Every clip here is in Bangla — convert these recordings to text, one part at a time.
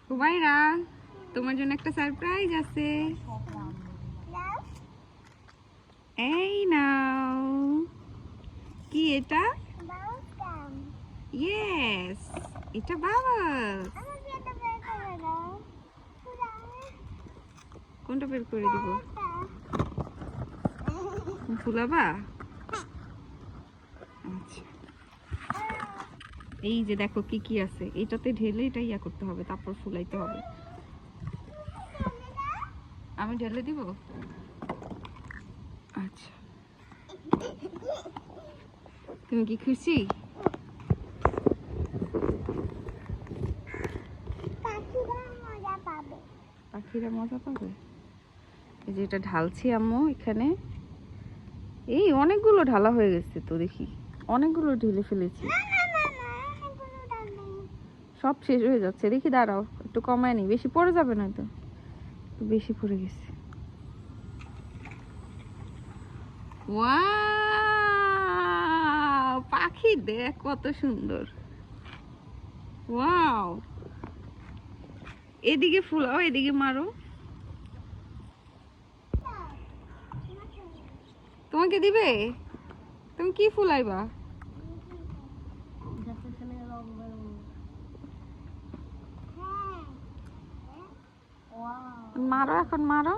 হুমায়রা, তোমার জন্য একটা সারপ্রাইজ আছে। এই নাও। কি এটা? ইয়েস, এটা বাবলস। কোনটা বের করে দিব? ফুলাবা? আচ্ছা, এই যে দেখো কি কি আছে, এটাতে ঢেলে এটা ইয়া করতে হবে, তারপর ফুলাইতে হবে। আমি ঢেলে দিব? আচ্ছা, তুমি কি খুশি? পাখিরা মজা পাবে। এই যে এটা ঢালছি আম্মু এখানে। এই অনেকগুলো ঢালা হয়ে গেছে তো, দেখি অনেকগুলো ঢেলে ফেলেছি, সব শেষ হয়ে যাচ্ছে। দেখি দাঁড়াও, একটু কমায় নি, বেশি পড়ে যাবে না তো, বেশি পড়ে গেছে। ওয়াও, পাখি দেখ কত সুন্দর। ওয়াও, এদিকে ফুলাও, এদিকে মারো। তোমাকে দিবে? তুমি কি ফুলাইবা? মারো, এখন মারো।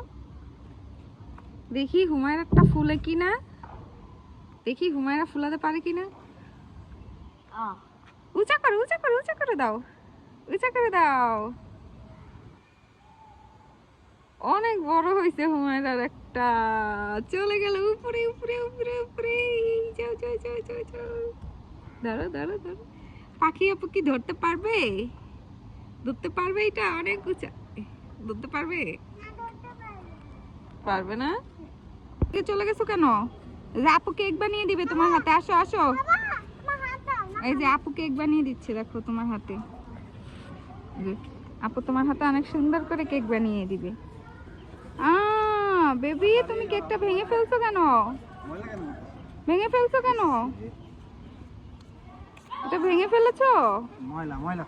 দেখি হুমায়রা একটা ফুলে কিনা, দেখি হুমায়রা ফুলাতে পারে কিনা। উঁচা করে, উঁচা করে, উঁচা করে দাও, উঁচা করে দাও। অনেক বড় হয়েছে হুমায়রার একটা, চলে গেল উপরে উপরে উপরে উপরে। যাও যাও যাও যাও যাও। দাঁড়ো দাঁড়ো দাঁড়ো, পাখি আপু কি ধরতে পারবে? ধরতে পারবে? এটা অনেক উঁচা, ধরতে পারবে? পারবে না? চলে গেছো কেন? যে আপু কেক বানিয়ে দিবে তোমার হাতে, আসো আসো। এই যে আপু কেক বানিয়ে দিচ্ছে, দেখো তোমার হাতে। আপু তোমার হাতে অনেক সুন্দর করে কেক বানিয়ে দিবে। বেবি, তুমি কেকটা ভেঙে ফেলছো কেন? ভেঙে ফেলছো কেন? এটা ভেঙে ফেলেছো? ময়লা ময়লা।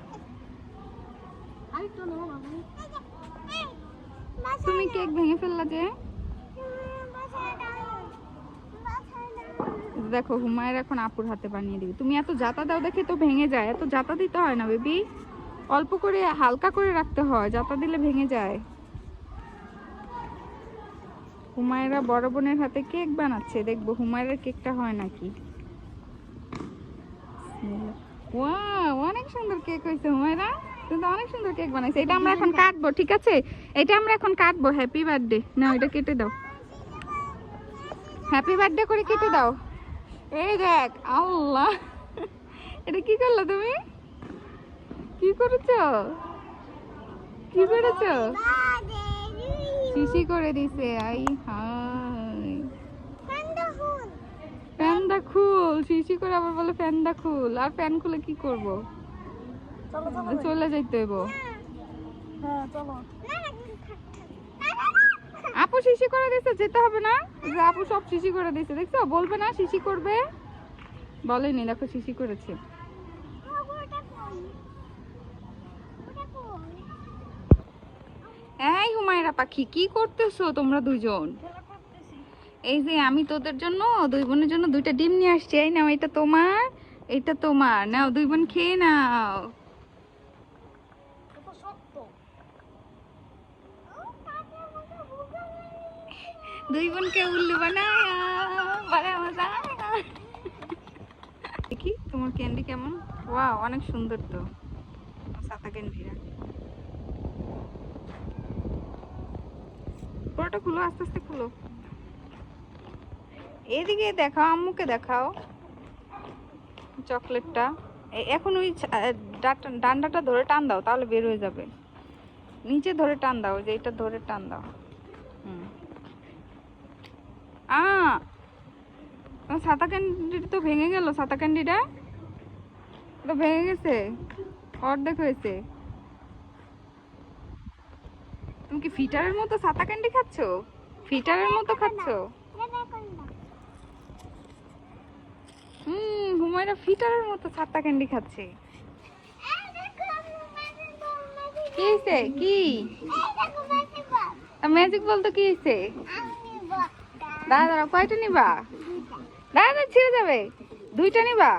তুমি কেক ভেঙে ফেললা যে। দেখো হুমায়ের এখন আপুর হাতে বানিয়ে দিবে। তুমি এত জাতা দাও দেখে তো ভেঙে যায়, এত জাতা দিতে হয় না বেবি, অল্প করে হালকা করে রাখতে হয়, জাতা দিলে ভেঙে যায়। হুমায়রা বড় বোনের হাতে কেক বানাচ্ছে, দেখবো হুমায়রার কেকটা হয় নাকি। ওয়াও, অনেক সুন্দর কেক হয়েছে হুমায়রা, তুমি তো অনেক সুন্দর কেক বানাইছো। এটা আমরা এখন কাটবো, ঠিক আছে? এটা আমরা এখন কাটবো। হ্যাপি বার্থডে, না এটা কেটে দাও, হ্যাপি বার্থডে করে কেটে দাও। এই দেখ, আল্লাহ, এটা কি করলো তুমি? কি করেছো? কি করেছো? শিশি করে দিছে। আই হাই, ফ্যানটা খুল। শিশি করে আবার বলে ফ্যানটা খুল। আর ফ্যান খুলে কি করব? চলে যাইতে হইব। আপু শিশি করে দিছে, যেতে হবে না? যে আপু সব শিশি করে দিছে, দেখছো? বলবে না শিশি করবে, বলেনি, দেখো শিশি করেছে। এই হুমায়রা পাখি, কি করতেছো তোমরা দুইজন? এই যে আমি তোদের জন্য, দুই বোনের জন্য দুইটা ডিম নিয়ে আসছি। এই নাও, এটা তোমার, এটা তোমার, নাও দুই বোন খেয়ে নাও। দুই বোনকে উল্লু বানায়া, বড় মজা। দেখি তোমার ক্যান্ডি কেমন। ওয়াও, অনেক সুন্দর তো সাদা ক্যান্ডিরা। পুরোটা খুলো, আস্তে আস্তে খুলো। এদিকে দেখাও, আম্মুকে দেখাও চকলেটটা। এখন ওই ডান্ডাটা ধরে টান দাও, তাহলে বের হয়ে যাবে। নিচে ধরে টান দাও, যে এটা ধরে টান দাও। সাদা ক্যান্ডিটা তো ভেঙে গেল, সাদা ক্যান্ডিটা তো ভেঙে গেছে, অর্ধেক হয়েছে। তুমি কি ফিটারের মতো সাদা ক্যান্ডি খাচ্ছো? ফিটারের মতো খাচ্ছো? হুমায়রা ফিটারের মতো সাদা ক্যান্ডি খাচ্ছে। কি হয়েছে কি ম্যাজিক বল তো কি হয়েছে দাদা কয়টা নিবা দাদা ছিঁড়ে যাবে দুইটা নিবা